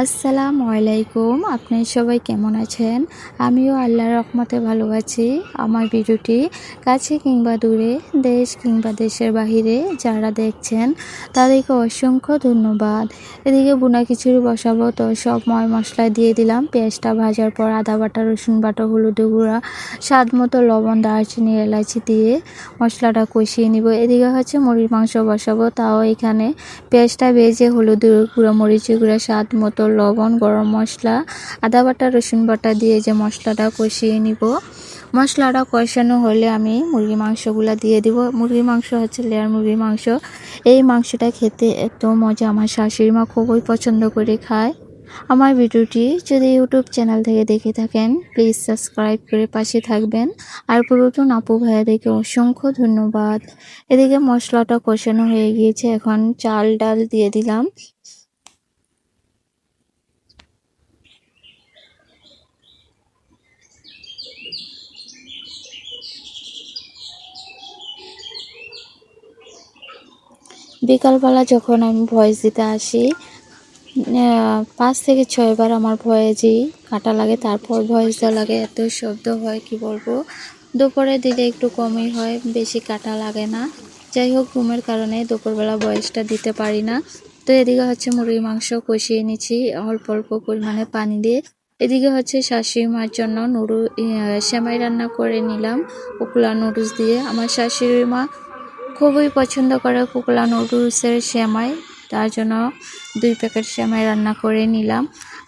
আসসালামু আলাইকুম। আপনারা সবাই কেমন আছেন? আমিও আল্লাহর রহমতে ভালো আছি। আমার ভিডিওটি কাছে কিংবা দূরে, দেশ কিংবা দেশের বাহিরে যারা দেখছেন তাদেরকে অসংখ্য ধন্যবাদ। এদিকে ভুনা খিচুড়ি বসাবো, তো সব মশলা দিয়ে দিলাম। পেঁয়াজটা ভাজার পর আদা বাটা, রসুন বাটা, হলুদের গুঁড়া, স্বাদ মতো লবণ, দারচিনি, এলাচি দিয়ে মশলাটা কষিয়ে নিব। এদিকে হচ্ছে মুরগির মাংস বসাবো, তাও এখানে পেঁয়াজটা ভেজে হলুদের গুঁড়া, মরিচের গুঁড়া, স্বাদ মতো লবণ, গরম মশলা, আদা বাটা, রসুন বাটা দিয়ে যে মশলাটা কষিয়ে নিব। মশলাটা কষানো হলে আমি মুরগির মাংসগুলো দিয়ে দিব। মুরগির মাংস হচ্ছে লেয়ার মুরগির মাংস। এই মাংসটা খেতে এত মজা, আমার শাশুড়ি মা খুবই পছন্দ করে খায়। আমার ভিডিওটি যদি ইউটিউব চ্যানেল থেকে দেখে থাকেন, প্লিজ সাবস্ক্রাইব করে পাশে থাকবেন। আর পুরাতন আপু ভাইয়াদেরকে অসংখ্য ধন্যবাদ। এদিকে মশলাটা কষানো হয়ে গিয়েছে, এখন চাল ডাল দিয়ে দিলাম। বিকালবেলা যখন আমি ভয়েস দিতে আসি, 5 থেকে 6 বার আমার ভয়েসই কাটা লাগে, তারপর ভয়েস দেওয়া লাগে। এত শব্দ হয় কি বলবো। দুপুরে দিলে একটু কমই হয়, বেশি কাটা লাগে না। যাই হোক, ঘুমের কারণে দুপুরবেলা ভয়েসটা দিতে পারি না। তো এদিকে হচ্ছে মুরগির মাংস কষিয়ে নিচ্ছি অল্প অল্প পরিমাণে পানি দিয়ে। এদিকে হচ্ছে শাশুড়ি মার জন্য সেমাই রান্না করে নিলাম কুকুলা নুডলস দিয়ে। আমার শাশুড়ি মা খুবই পছন্দ করে কুকুলা নুডলসের সেমাই, তার জন্য 2 প্যাকেট সেমাই রান্না করে নিলাম।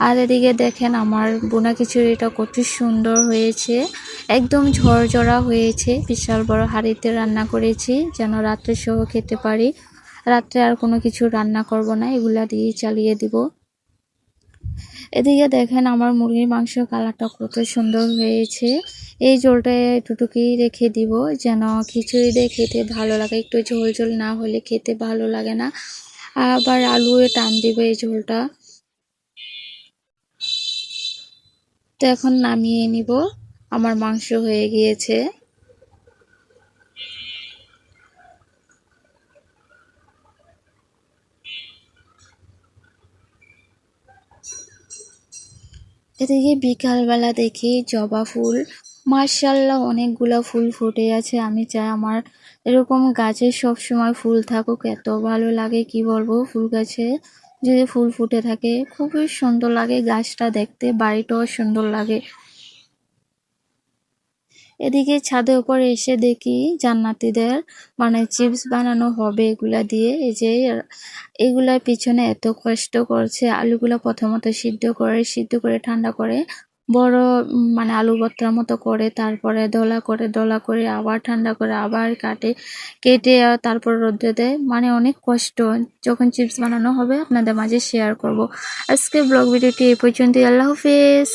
আর এদিকে দেখেন আমার বোনা খিচুড়িটা কত সুন্দর হয়েছে, একদম ঝরঝরা হয়েছে। বিশাল বড় হাঁড়িতে রান্না করেছি যেন রাত্রে সহ খেতে পারি। রাত্রে আর কোনো কিছু রান্না করব না, এগুলা দিয়েই চালিয়ে দিব। এদিকে দেখেন আমার মুরগির মাংস কালারটা কত সুন্দর হয়েছে। এই ঝোলটা এতটুকুই রেখে দিব যেন খিচুড়ি দিয়ে খেতে ভালো লাগে। একটু ঝোল ঝোল না হলে খেতে ভালো লাগে না, আবার আলু টান দিবে এই ঝোলটা। তো এখন নামিয়ে নিব, আমার মাংস হয়ে গিয়েছে। এদিকে বিকালবেলা দেখি জবা ফুল, মাশাআল্লাহ অনেকগুলা ফুল ফুটে আছে। আমি চাই আমার এরকম গাছে সব সময় ফুল থাকুক, এত ভালো লাগে কি বলবো। ফুল গাছে যদি ফুল ফুটে থাকে খুবই সুন্দর লাগে গাছটা দেখতে, বাড়িটাও সুন্দর লাগে। এদিকে ছাদের উপরে এসে দেখি জান্নাতীদের মানে চিপস বানানো হবে এগুলা দিয়ে। এই যে এগুলার পিছনে এত কষ্ট করছে। আলুগুলা প্রথমত সিদ্ধ করে ঠান্ডা করে বড় মানে আলু ভর্তার মতো করে, তারপরে দলা করে আবার ঠান্ডা করে আবার কেটে তারপর রোদ্রে দেয়। মানে অনেক কষ্ট। যখন চিপস বানানো হবে আপনাদের মাঝে শেয়ার করব। আজকে ব্লগ ভিডিওটি এই পর্যন্তই। আল্লাহ হাফেজ।